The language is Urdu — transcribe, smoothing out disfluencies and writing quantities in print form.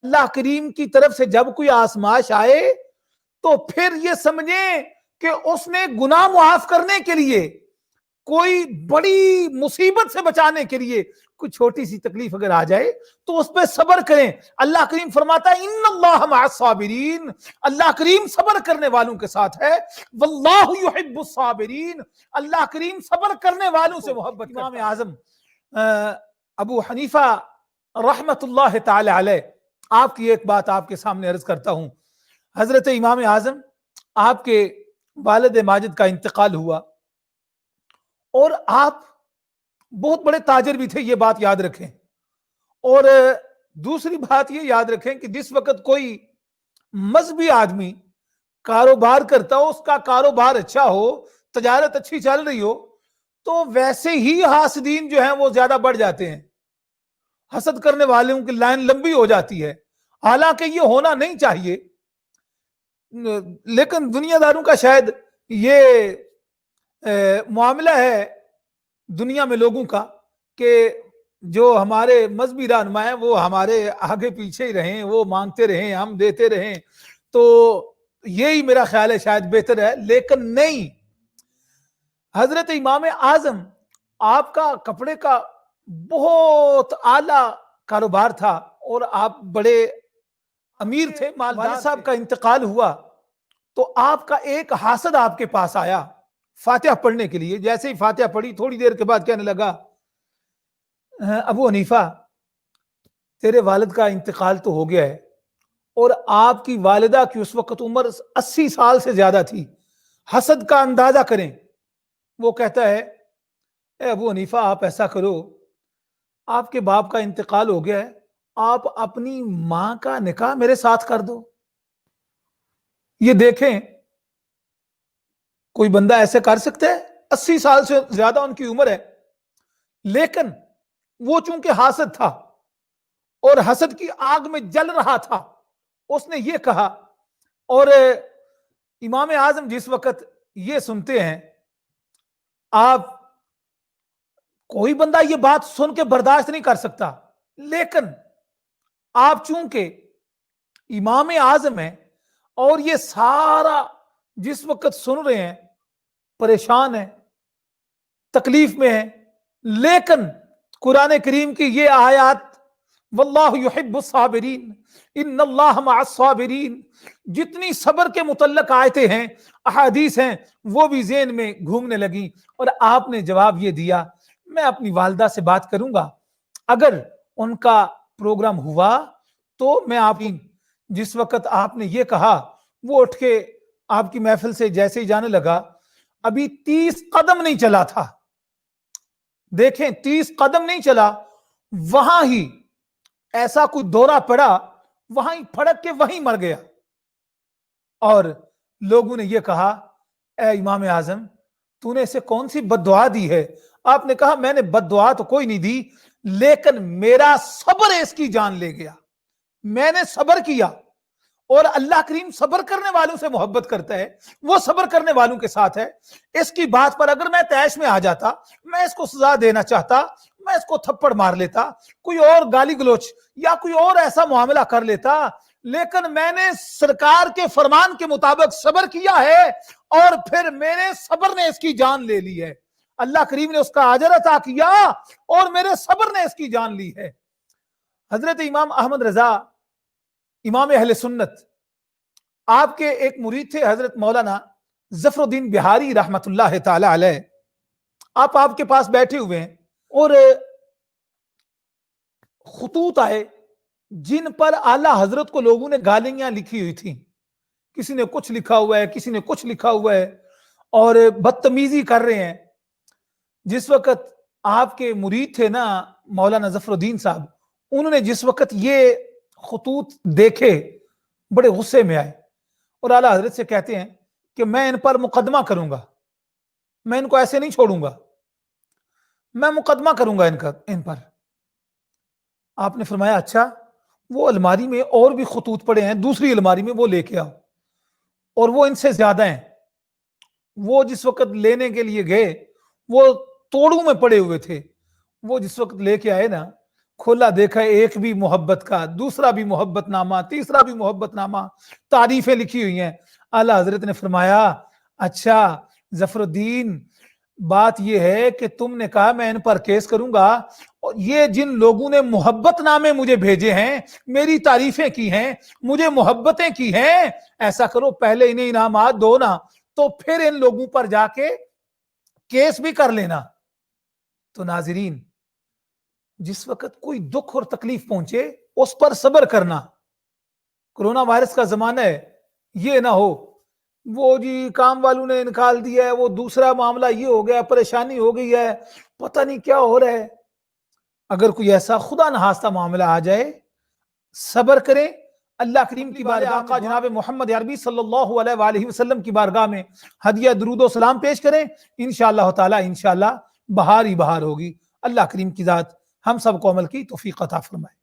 اللہ کریم کی طرف سے جب کوئی آزمائش آئے تو پھر یہ سمجھیں کہ اس نے گناہ معاف کرنے کے لیے، کوئی بڑی مصیبت سے بچانے کے لیے کوئی چھوٹی سی تکلیف اگر آ جائے تو اس پہ صبر کریں. اللہ کریم فرماتا ہے ان اللہ مع الصابرین، اللہ کریم صبر کرنے والوں کے ساتھ ہے. واللہ یحب الصابرین، اللہ کریم صبر کرنے والوں سے محبت کرتا ہے. امام اعظم ابو حنیفہ رحمت اللہ تعالی علیہ، آپ کی ایک بات آپ کے سامنے عرض کرتا ہوں. حضرت امام اعظم، آپ کے والد ماجد کا انتقال ہوا اور آپ بہت بڑے تاجر بھی تھے، یہ بات یاد رکھیں. اور دوسری بات یہ یاد رکھیں کہ جس وقت کوئی مذہبی آدمی کاروبار کرتا ہو، اس کا کاروبار اچھا ہو، تجارت اچھی چل رہی ہو، تو ویسے ہی حاسدین جو ہیں وہ زیادہ بڑھ جاتے ہیں، حسد کرنے والوں کی لائن لمبی ہو جاتی ہے. حالانکہ یہ ہونا نہیں چاہیے، لیکن دنیا داروں کا شاید یہ معاملہ ہے دنیا میں لوگوں کا کہ جو ہمارے مذہبی رہنما ہیں وہ ہمارے آگے پیچھے ہی رہیں، وہ مانگتے رہیں، ہم دیتے رہیں، تو یہی میرا خیال ہے شاید بہتر ہے. لیکن نہیں، حضرت امام اعظم، آپ کا کپڑے کا بہت اعلیٰ کاروبار تھا اور آپ بڑے امیر تھے، والد صاحب کا انتقال ہوا تو آپ کا ایک حاسد آپ کے پاس آیا فاتحہ پڑھنے کے لیے. جیسے ہی فاتحہ پڑھی تھوڑی دیر کے بعد کہنے لگا ابو حنیفہ، تیرے والد کا انتقال تو ہو گیا ہے اور آپ کی والدہ کی اس وقت عمر 80 سال سے زیادہ تھی، حسد کا اندازہ کریں. وہ کہتا ہے اے ابو حنیفہ، آپ ایسا کرو، آپ کے باپ کا انتقال ہو گیا ہے، آپ اپنی ماں کا نکاح میرے ساتھ کر دو. یہ دیکھیں کوئی بندہ ایسے کر سکتا ہے؟ 80 سال سے زیادہ ان کی عمر ہے، لیکن وہ چونکہ حاسد تھا اور حسد کی آگ میں جل رہا تھا، اس نے یہ کہا. اور امام اعظم جس وقت یہ سنتے ہیں، آپ کوئی بندہ یہ بات سن کے برداشت نہیں کر سکتا، لیکن آپ چونکہ امام اعظم ہیں اور یہ سارا جس وقت سن رہے ہیں پریشان ہیں، تکلیف میں ہیں، لیکن قرآن کریم کی یہ آیات واللہ یحب الصابرین ان اللہ مع الصابرین، جتنی صبر کے متعلق آیتیں ہیں، احادیث ہیں، وہ بھی ذہن میں گھومنے لگیں. اور آپ نے جواب یہ دیا میں اپنی والدہ سے بات کروں گا، اگر ان کا پروگرام ہوا تو میں آپ جس وقت آپ نے یہ کہا وہ اٹھ کے آپ کی محفل سے جیسے ہی جانے لگا، ابھی 30 قدم نہیں چلا تھا، دیکھیں 30 قدم نہیں چلا، وہاں ہی ایسا کوئی دورہ پڑا، وہاں ہی پھڑک کے وہیں مر گیا. اور لوگوں نے یہ کہا اے امام اعظم، تو نے اسے کون سی بد دعا دی ہے؟ آپ نے کہا میں نے بد دعا تو کوئی نہیں دی، لیکن میرا صبر اس کی جان لے گیا. میں نے صبر کیا، اور اللہ کریم صبر کرنے والوں سے محبت کرتا ہے، وہ صبر کرنے والوں کے ساتھ ہے. اس کی بات پر اگر میں طیش میں آ جاتا، میں اس کو سزا دینا چاہتا، میں اس کو تھپڑ مار لیتا، کوئی اور گالی گلوچ یا کوئی اور ایسا معاملہ کر لیتا، لیکن میں نے سرکار کے فرمان کے مطابق صبر کیا ہے اور پھر میرے صبر نے اس کی جان لے لی ہے. اللہ کریم نے اس کا اجر عطا کیا اور میرے صبر نے اس کی جان لی ہے. حضرت امام احمد رضا امام اہل سنت، آپ کے ایک مرید تھے حضرت مولانا ظفر الدین بہاری رحمت اللہ تعالی علیہ. آپ کے پاس بیٹھے ہوئے ہیں اور خطوط آئے جن پر اعلیٰ حضرت کو لوگوں نے گالیاں لکھی ہوئی تھیں، کسی نے کچھ لکھا ہوا ہے، کسی نے کچھ لکھا ہوا ہے، اور بدتمیزی کر رہے ہیں. جس وقت آپ کے مرید تھے نا مولانا ظفر الدین صاحب، انہوں نے جس وقت یہ خطوط دیکھے بڑے غصے میں آئے اور اعلیٰ حضرت سے کہتے ہیں کہ میں ان پر مقدمہ کروں گا، میں ان کو ایسے نہیں چھوڑوں گا، میں مقدمہ کروں گا ان پر. آپ نے فرمایا اچھا، وہ الماری میں اور بھی خطوط پڑے ہیں، دوسری الماری میں وہ لے کے آؤ، اور وہ ان سے زیادہ ہیں. وہ جس وقت لینے کے لیے گئے وہ توڑوں میں پڑے ہوئے تھے، وہ جس وقت لے کے آئے نا، کھولا دیکھا ایک بھی محبت کا، دوسرا بھی محبت نامہ، تیسرا بھی محبت نامہ، تعریفیں لکھی ہوئی ہیں۔ اعلیٰ حضرت نے فرمایا اچھا ظفر الدین، بات یہ ہے کہ تم نے کہا میں ان پر کیس کروں گا، اور یہ جن لوگوں نے محبت نامے مجھے بھیجے ہیں، میری تعریفیں کی ہیں، مجھے محبتیں کی ہیں، ایسا کرو پہلے انہیں انعامات دو نا، تو پھر ان لوگوں پر جا کے کیس بھی کر لینا۔ تو ناظرین، جس وقت کوئی دکھ اور تکلیف پہنچے اس پر صبر کرنا۔ کرونا وائرس کا زمانہ ہے، یہ نہ ہو وہ جی کام والوں نے نکال دیا ہے، وہ دوسرا معاملہ یہ ہو گیا، پریشانی ہو گئی ہے، پتہ نہیں کیا ہو رہا ہے۔ اگر کوئی ایسا خدا نخواستہ معاملہ آ جائے، صبر کریں، اللہ کریم کی بارگاہ آقا جناب محمد عربی صلی اللہ علیہ وآلہ وسلم کی بارگاہ میں ہدیہ درود و سلام پیش کریں، انشاءاللہ تعالی انشاءاللہ بہار ہی بہار ہوگی۔ اللہ کریم کی ذات ہم سب کو عمل کی توفیق عطا فرمائے۔